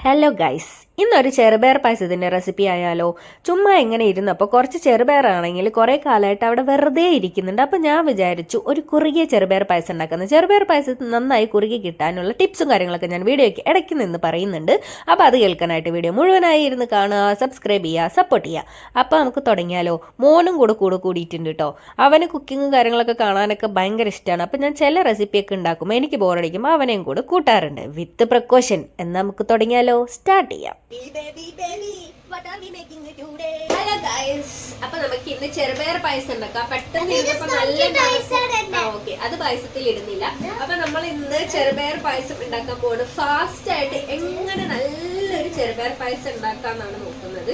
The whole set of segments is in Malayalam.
ഹലോ ഗൈസ്, ഇന്നൊരു ചെറുപയർ പായസത്തിൻ്റെ റെസിപ്പി ആയാലോ? ചുമ്മാ എങ്ങനെ ഇരുന്നപ്പോൾ കുറച്ച് ചെറുപയറാണെങ്കിൽ കുറേ കാലമായിട്ട് അവിടെ വെറുതെ ഇരിക്കുന്നുണ്ട്. അപ്പോൾ ഞാൻ വിചാരിച്ചു ഒരു കുറുകിയ ചെറുപയർ പായസം ഉണ്ടാക്കുന്നത്. ചെറുപയർ പായസം നന്നായി കുറുകി കിട്ടാനുള്ള ടിപ്സും കാര്യങ്ങളൊക്കെ ഞാൻ വീഡിയോയ്ക്ക് ഇടയ്ക്ക് നിന്ന് പറയുന്നുണ്ട്. അപ്പോൾ അത് കേൾക്കാനായിട്ട് വീഡിയോ മുഴുവനായി ഇരുന്ന് കാണുക, സബ്സ്ക്രൈബ് ചെയ്യുക, സപ്പോർട്ട് ചെയ്യുക. അപ്പോൾ നമുക്ക് തുടങ്ങിയാലോ? മോനും കൂടിയിട്ടുണ്ട് കേട്ടോ. അവന് കുക്കിങ്ങും കാര്യങ്ങളൊക്കെ കാണാനൊക്കെ ഭയങ്കര ഇഷ്ടമാണ്. അപ്പോൾ ഞാൻ ചില റെസിപ്പിയൊക്കെ ഉണ്ടാക്കുമ്പോൾ എനിക്ക് ബോറടിക്കുമ്പോൾ അവനെയും കൂടെ കൂട്ടാറുണ്ട്. വിത്ത് പ്രിക്കോഷൻ. എന്നാൽ നമുക്ക് തുടങ്ങിയാലോ? സ്റ്റാർട്ട് ചെയ്യാം. ഹലോ ഗൈസ്, അപ്പൊ നമുക്ക് ഇന്ന് ചെറുപയർ പായസം ഉണ്ടാക്കാം. പെട്ടെന്ന് അത് പായസത്തിൽ ഇടുന്നില്ല. അപ്പൊ നമ്മൾ ഇന്ന് ചെറുപയർ പായസം ഉണ്ടാക്കാൻ പോകുന്നത് ഫാസ്റ്റ് ആയിട്ട് എങ്ങനെ നല്ലൊരു ചെറുപയർ പായസം ഉണ്ടാക്കാന്നാണ് നോക്കുന്നത്.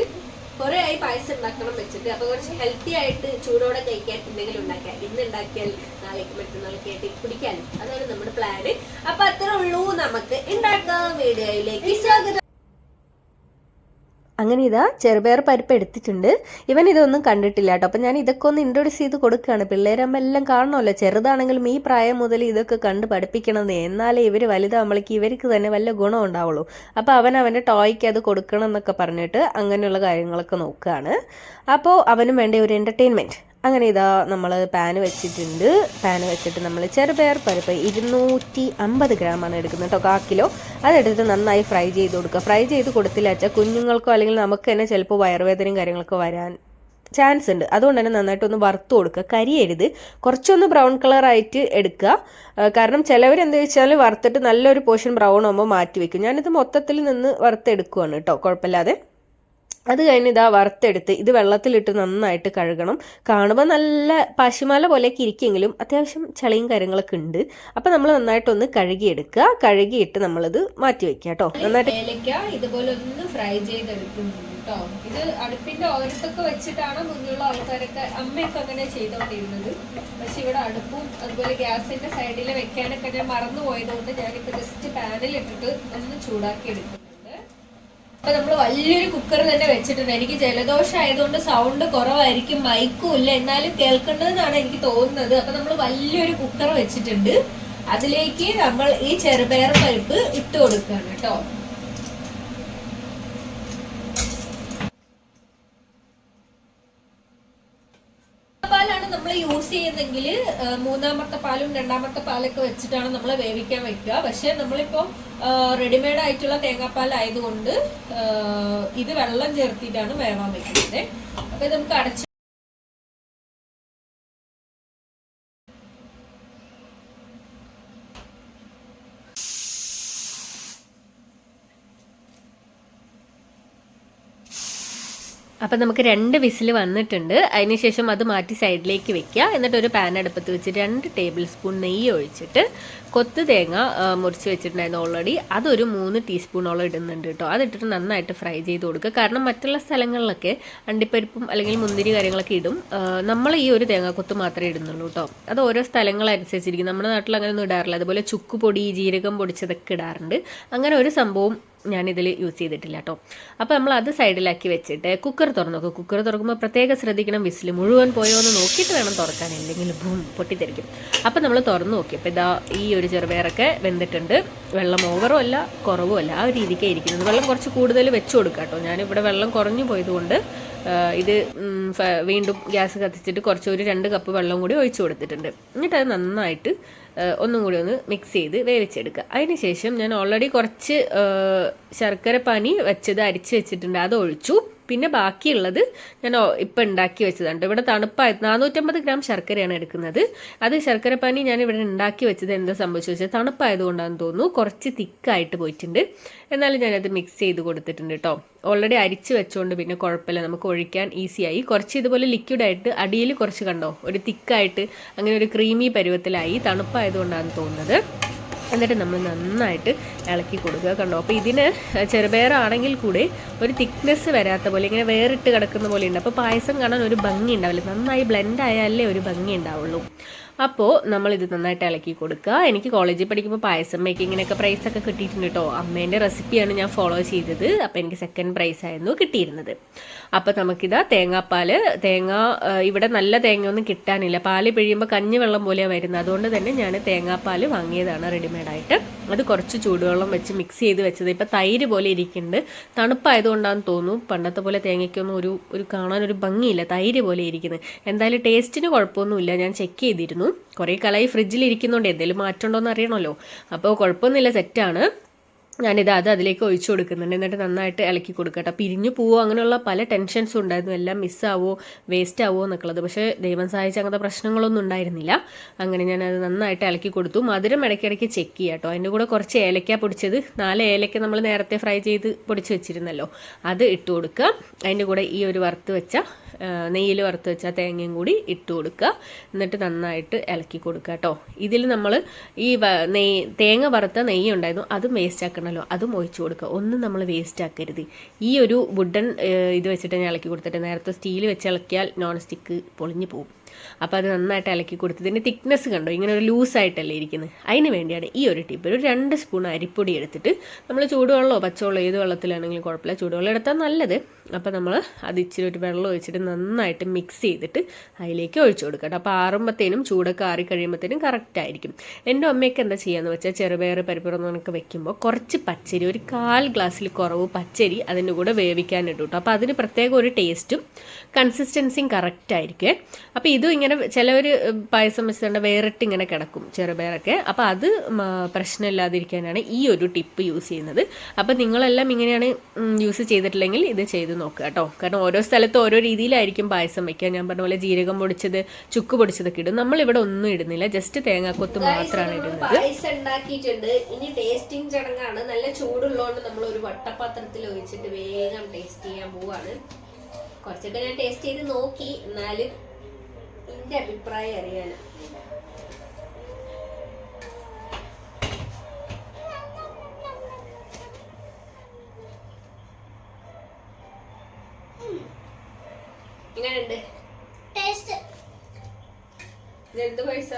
കുറെ ആയി പായസം ഉണ്ടാക്കണം വെച്ചിട്ട്. അപ്പൊ കുറച്ച് ഹെൽത്തി ആയിട്ട് ചൂടോടെ കഴിക്കാൻ എന്തെങ്കിലും ഉണ്ടാക്കാം. ഇന്ന് ഉണ്ടാക്കിയാൽ നാളേക്ക് മറ്റന്നാളൊക്കെ ആയിട്ട് കുടിക്കാനും, അതാണ് നമ്മുടെ പ്ലാന്. അപ്പൊ അത്രേ ഉള്ളൂ, നമുക്ക് ഉണ്ടാക്കാം. വീഡിയോയിലേക്ക് സ്വാഗതം. അങ്ങനെ ഇതാ ചെറുപയർ പരിപ്പ് എടുത്തിട്ടുണ്ട്. ഇവൻ ഇതൊന്നും കണ്ടിട്ടില്ല കേട്ടോ. അപ്പം ഞാൻ ഇതൊക്കെ ഒന്ന് ഇൻട്രൊഡ്യൂസ് ചെയ്ത് കൊടുക്കുകയാണ്. പിള്ളേരാകുമ്പോൾ എല്ലാം കാണണമല്ലോ. ചെറുതാണെങ്കിലും ഈ പ്രായം മുതൽ ഇതൊക്കെ കണ്ട് പഠിപ്പിക്കണമെന്ന്. എന്നാലേ ഇവർ വലുതാകുമ്പോഴേക്ക് ഇവർക്ക് തന്നെ വല്ല ഗുണം ഉണ്ടാവുള്ളൂ. അപ്പോൾ അവൻ്റെ ടോയ്ക്ക് അത് കൊടുക്കണം എന്നൊക്കെ പറഞ്ഞിട്ട് അങ്ങനെയുള്ള കാര്യങ്ങളൊക്കെ നോക്കുകയാണ്. അപ്പോൾ അവനും വേണ്ട ഒരു എൻ്റർടൈൻമെൻറ്റ്. അങ്ങനെ ഇതാ നമ്മൾ പാന് വെച്ചിട്ടുണ്ട്. പാന് വെച്ചിട്ട് നമ്മൾ ചെറുപയർ പരിപ്പ് 250 ഗ്രാമാണ് എടുക്കുന്നത് കേട്ടോ, 1/4 കിലോ. അതെടുത്തിട്ട് നന്നായി ഫ്രൈ ചെയ്ത് കൊടുക്കുക. ഫ്രൈ ചെയ്ത് കൊടുത്തില്ല വെച്ചാൽ കുഞ്ഞുങ്ങൾക്കോ അല്ലെങ്കിൽ നമുക്ക് തന്നെ ചിലപ്പോൾ വയറുവേദനയും കാര്യങ്ങളൊക്കെ വരാൻ ചാൻസ് ഉണ്ട്. അതുകൊണ്ട് തന്നെ നന്നായിട്ടൊന്ന് വറുത്ത് കൊടുക്കുക. കരിയരുത്, കുറച്ചൊന്ന് ബ്രൗൺ കളറായിട്ട് എടുക്കുക. കാരണം ചിലവർ എന്താ വെച്ചാൽ വറുത്തിട്ട് നല്ലൊരു പോർഷൻ ബ്രൗൺ ആകുമ്പോൾ മാറ്റി വെക്കും. ഞാനിത് മൊത്തത്തിൽ നിന്ന് വറുത്തെടുക്കുകയാണ് കേട്ടോ, കുഴപ്പമില്ലാതെ. അത് കഴിഞ്ഞ് ഇതാ വറുത്തെടുത്ത് ഇത് വെള്ളത്തിലിട്ട് നന്നായിട്ട് കഴുകണം. കാണുമ്പോൾ നല്ല പശുമാല പോലെയൊക്കെ ഇരിക്കുമെങ്കിലും അത്യാവശ്യം ചളിയും കാര്യങ്ങളൊക്കെ ഉണ്ട്. അപ്പം നമ്മൾ നന്നായിട്ടൊന്ന് കഴുകിയെടുക്കുക. കഴുകിയിട്ട് നമ്മളിത് മാറ്റി വെക്കുക കേട്ടോ. നന്നായിട്ട് ഏലക്ക ഇതുപോലെ ഒന്ന് ഫ്രൈ ചെയ്തെടുക്കുന്നുണ്ട് കേട്ടോ. ഇത് അടുപ്പിന്റെ ഓരത്തൊക്കെ വെച്ചിട്ടാണ് മുന്നിലുള്ള ആൾക്കാരൊക്കെ, അമ്മയൊക്കെ അങ്ങനെ ചെയ്തോണ്ടിരുന്നത്. പക്ഷെ ഇവിടെ അടുപ്പും അതുപോലെ ഗ്യാസിന്റെ സൈഡിൽ വെക്കാനൊക്കെ ഞാൻ മറന്നു പോയതുകൊണ്ട് ഞാനിപ്പോൾ ജസ്റ്റ് പാനിലിട്ടിട്ട് ഒന്ന് ചൂടാക്കി എടുക്കും. അപ്പൊ നമ്മൾ വലിയൊരു കുക്കർ തന്നെ വെച്ചിട്ടുണ്ട്. എനിക്ക് ജലദോഷം ആയതുകൊണ്ട് സൗണ്ട് കുറവായിരിക്കും, മൈക്കും ഇല്ല, എന്നാലും കേൾക്കേണ്ടതെന്നാണ് എനിക്ക് തോന്നുന്നത്. അപ്പൊ നമ്മൾ വലിയൊരു കുക്കർ വെച്ചിട്ടുണ്ട്. അതിലേക്ക് നമ്മൾ ഈ ചെറുപയർ പരിപ്പ് ഇട്ട് കൊടുക്കുകയാണ് കേട്ടോ. പാലാണ് നമ്മൾ യൂസ് ചെയ്യുന്നെങ്കിൽ മൂന്നാമത്തെ പാലും രണ്ടാമത്തെ പാലൊക്കെ വെച്ചിട്ടാണ് നമ്മൾ വേവിക്കാൻ വെക്കുക. പക്ഷെ നമ്മളിപ്പോ റെഡിമെയ്ഡ് ആയിട്ടുള്ള തേങ്ങാപ്പാൽ ആയതുകൊണ്ട് ഇത് വെള്ളം ചേർത്തിട്ടാണ് വേവാൻ വെക്കുന്നത്. അപ്പൊ ഇത് നമുക്ക് അടച്ച് അപ്പം നമുക്ക് 2 വിസിൽ വന്നിട്ടുണ്ട്. അതിനുശേഷം അത് മാറ്റി സൈഡിലേക്ക് വെക്കുക. എന്നിട്ട് ഒരു പാൻ അടുപ്പത്ത് വെച്ച് 2 ടേബിൾ സ്പൂൺ നെയ്യ് ഒഴിച്ചിട്ട് കൊത്ത് തേങ്ങ മുറിച്ച് വെച്ചിട്ടുണ്ടായിരുന്നു ഓൾറെഡി, അതൊരു 3 ടീസ്പൂണോളം ഇടുന്നുണ്ട് കേട്ടോ. അതിട്ടിട്ട് നന്നായിട്ട് ഫ്രൈ ചെയ്ത് കൊടുക്കുക. കാരണം മറ്റുള്ള സ്ഥലങ്ങളിലൊക്കെ അണ്ടിപ്പരിപ്പും അല്ലെങ്കിൽ മുന്തിരി കാര്യങ്ങളൊക്കെ ഇടും. നമ്മൾ ഈ ഒരു തേങ്ങാക്കൊത്ത് മാത്രമേ ഇടുന്നുള്ളൂ കേട്ടോ. അത് ഓരോ സ്ഥലങ്ങളനുസരിച്ചിരിക്കും. നമ്മുടെ നാട്ടിൽ അങ്ങനെ ഒന്നും ഇടാറില്ല. അതുപോലെ ചുക്കുപൊടി, ജീരകം പൊടിച്ചതൊക്കെ ഇടാറുണ്ട്. അങ്ങനെ ഒരു സംഭവം ഞാനിതിൽ യൂസ് ചെയ്തിട്ടില്ല കേട്ടോ. അപ്പോൾ നമ്മൾ അത് സൈഡിലാക്കി വെച്ചിട്ട് കുക്കർ തുറന്നു നോക്കും. കുക്കർ തുറക്കുമ്പോൾ പ്രത്യേകം ശ്രദ്ധിക്കണം, വിസിൽ മുഴുവൻ പോയോ എന്ന് നോക്കിയിട്ട് വേണം തുറക്കാൻ, അല്ലെങ്കിൽ ബൂം പൊട്ടിത്തെറിക്കും. അപ്പോൾ നമ്മൾ തുറന്നു നോക്കിയപ്പോൾ ഇതാ ഈ ഒരു ചെറുപയറൊക്കെ വെന്തിട്ടുണ്ട്. വെള്ളം ഓവറും അല്ല കുറവും അല്ല, ആ ഒരു രീതിക്കേ ഇരിക്കുന്നത്. വെള്ളം കുറച്ച് കൂടുതൽ വെച്ച് കൊടുക്കുക കേട്ടോ. ഞാനിവിടെ വെള്ളം കുറഞ്ഞു പോയതുകൊണ്ട് ഇത് വീണ്ടും ഗ്യാസ് കത്തിച്ചിട്ട് കുറച്ച് ഒരു 2 കപ്പ് വെള്ളം കൂടി ഒഴിച്ചു കൊടുത്തിട്ടുണ്ട്. എന്നിട്ട് അത് നന്നായിട്ട് ഒന്നും കൂടി ഒന്ന് മിക്സ് ചെയ്ത് വേവിച്ചെടുക്കുക. അതിനുശേഷം ഞാൻ ഓൾറെഡി കുറച്ച് ശർക്കര പാനി വെച്ചത് അരിച്ച് വെച്ചിട്ടുണ്ട്, അത് ഒഴിച്ചു. പിന്നെ ബാക്കിയുള്ളത് ഞാൻ ഇപ്പം ഉണ്ടാക്കി വെച്ചതാണ്. ഇവിടെ തണുപ്പായി 450 ഗ്രാം ശർക്കരയാണ് എടുക്കുന്നത്. അത് ശർക്കരപ്പാനി ഞാൻ ഇവിടെ ഉണ്ടാക്കി വെച്ചത് എന്താ സംഭവിച്ചു വെച്ചാൽ തണുപ്പായതുകൊണ്ടാണെന്ന് തോന്നുന്നു കുറച്ച് തിക്കായിട്ട് പോയിട്ടുണ്ട്. എന്നാലും ഞാനത് മിക്സ് ചെയ്ത് കൊടുത്തിട്ടുണ്ട് കേട്ടോ. ഓൾറെഡി അരിച്ച് വെച്ചുകൊണ്ട് പിന്നെ കുഴപ്പമില്ല, നമുക്ക് ഒഴിക്കാൻ ഈസിയായി. കുറച്ച് ഇതുപോലെ ലിക്വിഡായിട്ട് അടിയിൽ കുറച്ച് കണ്ടോ ഒരു തിക്കായിട്ട് അങ്ങനെ ഒരു ക്രീമി പരുവത്തിലായി. തണുപ്പായതുകൊണ്ടാണെന്ന് തോന്നുന്നത്. എന്നിട്ട് നമ്മൾ നന്നായിട്ട് ഇളക്കി കൊടുക്കുക കണ്ടോ. അപ്പോൾ ഇതിന് ചെറുപയറാണെങ്കിൽ കൂടെ ഒരു തിക്നെസ് വരാത്ത പോലെ ഇങ്ങനെ വേറിട്ട് കിടക്കുന്ന പോലെ ഉണ്ട്. അപ്പോൾ പായസം കാണാൻ ഒരു ഭംഗി ഉണ്ടാവില്ല. നന്നായി ബ്ലെൻഡ് ആയാലേ ഒരു ഭംഗി ഉണ്ടാവുള്ളൂ. അപ്പോൾ നമ്മളിത് നന്നായിട്ട് ഇളക്കി കൊടുക്കുക. എനിക്ക് കോളേജിൽ പഠിക്കുമ്പോൾ പായസം മേക്കിങ്ങിനൊക്കെ പ്രൈസൊക്കെ കിട്ടിയിട്ടുണ്ട് കേട്ടോ. അമ്മേൻ്റെ റെസിപ്പിയാണ് ഞാൻ ഫോളോ ചെയ്തത്. അപ്പോൾ എനിക്ക് സെക്കൻഡ് പ്രൈസ് ആയിരുന്നു കിട്ടിയിരുന്നത്. അപ്പോൾ നമുക്കിതാ തേങ്ങ ഇവിടെ നല്ല തേങ്ങയൊന്നും കിട്ടാനില്ല. പാല് പിഴിയുമ്പോൾ കഞ്ഞി വെള്ളം പോലെയാണ് വരുന്നത്. അതുകൊണ്ട് തന്നെ ഞാൻ തേങ്ങാപ്പാൽ വാങ്ങിയതാണ് റെഡിമെയ്ഡായിട്ട്. അത് കുറച്ച് ചൂടുവെള്ളം വെച്ച് മിക്സ് ചെയ്ത് വെച്ചത്. ഇപ്പോൾ തൈര് പോലെ ഇരിക്കുന്നുണ്ട്. തണുപ്പായതുകൊണ്ടാണെന്ന് തോന്നുന്നു. പണ്ടത്തെ പോലെ തേങ്ങയ്ക്കൊന്നും ഒരു കാണാനൊരു ഭംഗിയില്ല, തൈര് പോലെ ഇരിക്കുന്നത്. എന്തായാലും ടേസ്റ്റിന് കുഴപ്പമൊന്നുമില്ല. ഞാൻ ചെക്ക് ചെയ്തിരുന്നു. കുറേ കാലമായി ഫ്രിഡ്ജിൽ ഇരിക്കുന്നുണ്ട്, എന്തെങ്കിലും മാറ്റം ഉണ്ടോ എന്ന് അറിയണമല്ലോ. അപ്പോൾ കുഴപ്പമൊന്നുമില്ല, സെറ്റാണ്. ഞാനിത് അതിലേക്ക് ഒഴിച്ചു കൊടുക്കുന്നുണ്ട്. എന്നിട്ട് നന്നായിട്ട് ഇളക്കി കൊടുക്കട്ടെ. പിരിഞ്ഞു പോവോ അങ്ങനെയുള്ള പല ടെൻഷൻസും ഉണ്ടായിരുന്നു. എല്ലാം മിസ്സാവോ വേസ്റ്റ് ആവോ എന്നൊക്കെയുള്ളത്. പക്ഷേ ദൈവം സഹായിച്ച് അങ്ങനത്തെ പ്രശ്നങ്ങളൊന്നും ഉണ്ടായിരുന്നില്ല. അങ്ങനെ ഞാനത് നന്നായിട്ട് ഇളക്കി കൊടുത്തു. മധുരം ഇടയ്ക്കിടയ്ക്ക് ചെക്ക് ചെയ്യാം കേട്ടോ. അതിൻ്റെ കൂടെ കുറച്ച് ഏലക്ക പൊടിച്ചത്, 4 ഏലക്ക നമ്മൾ നേരത്തെ ഫ്രൈ ചെയ്ത് പൊടിച്ച് വെച്ചിരുന്നല്ലോ, അത് ഇട്ട് കൊടുക്കുക. അതിൻ്റെ കൂടെ ഈ ഒരു നെയ്യിൽ വറുത്ത് വെച്ച തേങ്ങയും കൂടി ഇട്ട് കൊടുക്കുക. എന്നിട്ട് നന്നായിട്ട് ഇളക്കി കൊടുക്കുക കേട്ടോ. ഇതിൽ നമ്മൾ ഈ തേങ്ങ വറുത്ത നെയ്യ് ഉണ്ടായിരുന്നു, അതും വേസ്റ്റ് ആക്കണമല്ലോ, അതും ഒഴിച്ചു കൊടുക്കുക. ഒന്നും നമ്മൾ വേസ്റ്റ് ആക്കരുത്. ഈ ഒരു വുഡൻ ഇത് വെച്ചിട്ട് ഞാൻ ഇളക്കി കൊടുത്തിട്ട്, നേരത്തെ സ്റ്റീൽ വെച്ച് ഇളക്കിയാൽ നോൺ സ്റ്റിക്ക് പൊളിഞ്ഞു പോകും. അപ്പോൾ അത് നന്നായിട്ട് ഇളക്കി കൊടുത്ത്, ഇതിൻ്റെ തിക്നെസ് കണ്ടോ, ഇങ്ങനെ ഒരു ലൂസായിട്ടല്ലേ ഇരിക്കുന്നത്. അതിന് വേണ്ടിയാണ് ഈ ഒരു ടിപ്പ്. ഒരു 2 സ്പൂൺ അരിപ്പൊടി എടുത്തിട്ട് നമ്മൾ ചൂടുവെള്ളമോ പച്ചവെള്ളമോ ഏത് വെള്ളത്തിലാണെങ്കിലും കുഴപ്പമില്ല, ചൂടുവെള്ളം എടുത്താൽ നല്ലത്. അപ്പോൾ നമ്മൾ അത് ഇച്ചിരി ഒരു വെള്ളം ഒഴിച്ചിട്ട് നന്നായിട്ട് മിക്സ് ചെയ്തിട്ട് അതിലേക്ക് ഒഴിച്ചു കൊടുക്കട്ടെ. അപ്പോൾ ആറുമ്പോഴത്തേനും ചൂടൊക്കെ ആറി കഴിയുമ്പോഴത്തേനും കറക്റ്റ് ആയിരിക്കും. എൻ്റെ അമ്മയൊക്കെ എന്താ ചെയ്യാന്ന് വെച്ചാൽ ചെറുപയർ പരിപ്പുറന്നൊക്കെ വെക്കുമ്പോൾ കുറച്ച് പച്ചരി, ഒരു 1/4 ഗ്ലാസ്സിൽ കുറവ് പച്ചരി അതിൻ്റെ കൂടെ വേവിക്കാനിട്ടു കേട്ടോ. അപ്പോൾ അതിന് പ്രത്യേക ഒരു ടേസ്റ്റും കൺസിസ്റ്റൻസിയും കറക്റ്റ് ആയിരിക്കും. അപ്പോൾ ഇതും ഇങ്ങനെ ചിലവർ പായസം വെച്ചിട്ടുണ്ട് വേറിട്ട് ഇങ്ങനെ കിടക്കും ചെറുപയറൊക്കെ. അപ്പോൾ അത് പ്രശ്നമില്ലാതിരിക്കാനാണ് ഈ ഒരു ടിപ്പ് യൂസ് ചെയ്യുന്നത്. അപ്പോൾ നിങ്ങളെല്ലാം ഇങ്ങനെയാണ് യൂസ് ചെയ്തിട്ടില്ലെങ്കിൽ ഇത് ചെയ്ത് നോക്കുക കേട്ടോ. കാരണം ഓരോ സ്ഥലത്ത് ഓരോ രീതിയിലായിരിക്കും പായസം വയ്ക്കുക. ഞാൻ പറഞ്ഞ പോലെ ജീരകം പൊടിച്ചത്, ചുക്ക് പൊടിച്ചതൊക്കെ ഇടും. നമ്മളിവിടെ ഒന്നും ഇടുന്നില്ല, ജസ്റ്റ് തേങ്ങാക്കൊത്ത് മാത്രമാണ് ഇടുന്നത്. പായസം ഉണ്ടാക്കിയിട്ടുണ്ട്. ഇനി ടേസ്റ്റിംഗ് ചടങ്ങാണ്. നല്ല ചൂടുള്ളതുകൊണ്ട് നമ്മൾ ഒരു വട്ടപാത്രത്തിൽ ഒഴിച്ചിട്ട് വേഗം ടേസ്റ്റ് ചെയ്യാൻ പോവാണ്. കുറച്ചൊക്കെ ഞാൻ ടേസ്റ്റ് ചെയ്ത് നോക്കി, എന്നാലും എൻ്റെ അഭിപ്രായം അറിയാനാ. എങ്ങനെയുണ്ട് ടേസ്റ്റ്? ഇതെന്ത് പൈസ?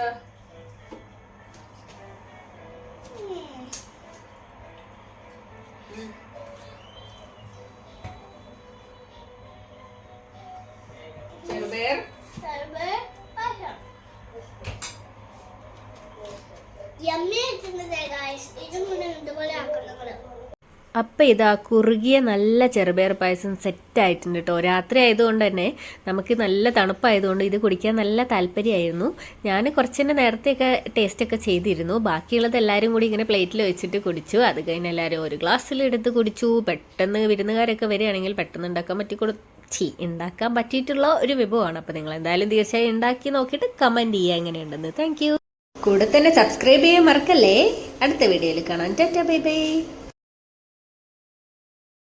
ചെറുപയർ അപ്പം ഇതാ കുറുകിയ നല്ല ചെറുപയർ പായസം സെറ്റായിട്ടുണ്ട് കേട്ടോ. രാത്രി ആയതുകൊണ്ട് തന്നെ നമുക്ക് നല്ല തണുപ്പായതുകൊണ്ട് ഇത് കുടിക്കാൻ നല്ല താല്പര്യമായിരുന്നു. ഞാൻ കുറച്ചെന്നെ നേരത്തെയൊക്കെ ടേസ്റ്റൊക്കെ ചെയ്തിരുന്നു. ബാക്കിയുള്ളത് എല്ലാവരും കൂടി ഇങ്ങനെ പ്ലേറ്റിൽ വെച്ചിട്ട് കുടിച്ചു. അത് കഴിഞ്ഞ് എല്ലാവരും ഒരു ഗ്ലാസ്സിലെടുത്ത് കുടിച്ചു. പെട്ടെന്ന് വിരുന്നുകാരൊക്കെ വരികയാണെങ്കിൽ പെട്ടെന്ന് ഉണ്ടാക്കാൻ പറ്റിയിട്ടുള്ള ഒരു വിഭവമാണ്. അപ്പോൾ നിങ്ങൾ എന്തായാലും തീർച്ചയായും ഉണ്ടാക്കി നോക്കിയിട്ട് കമൻറ്റ് ചെയ്യുക എങ്ങനെയുണ്ടെന്ന്. Thank you. കൂടെ തന്നെ സബ്സ്ക്രൈബ് ചെയ്യാൻ മറക്കല്ലേ. അടുത്ത വീഡിയോയിൽ കാണാം. Tata, bye bye.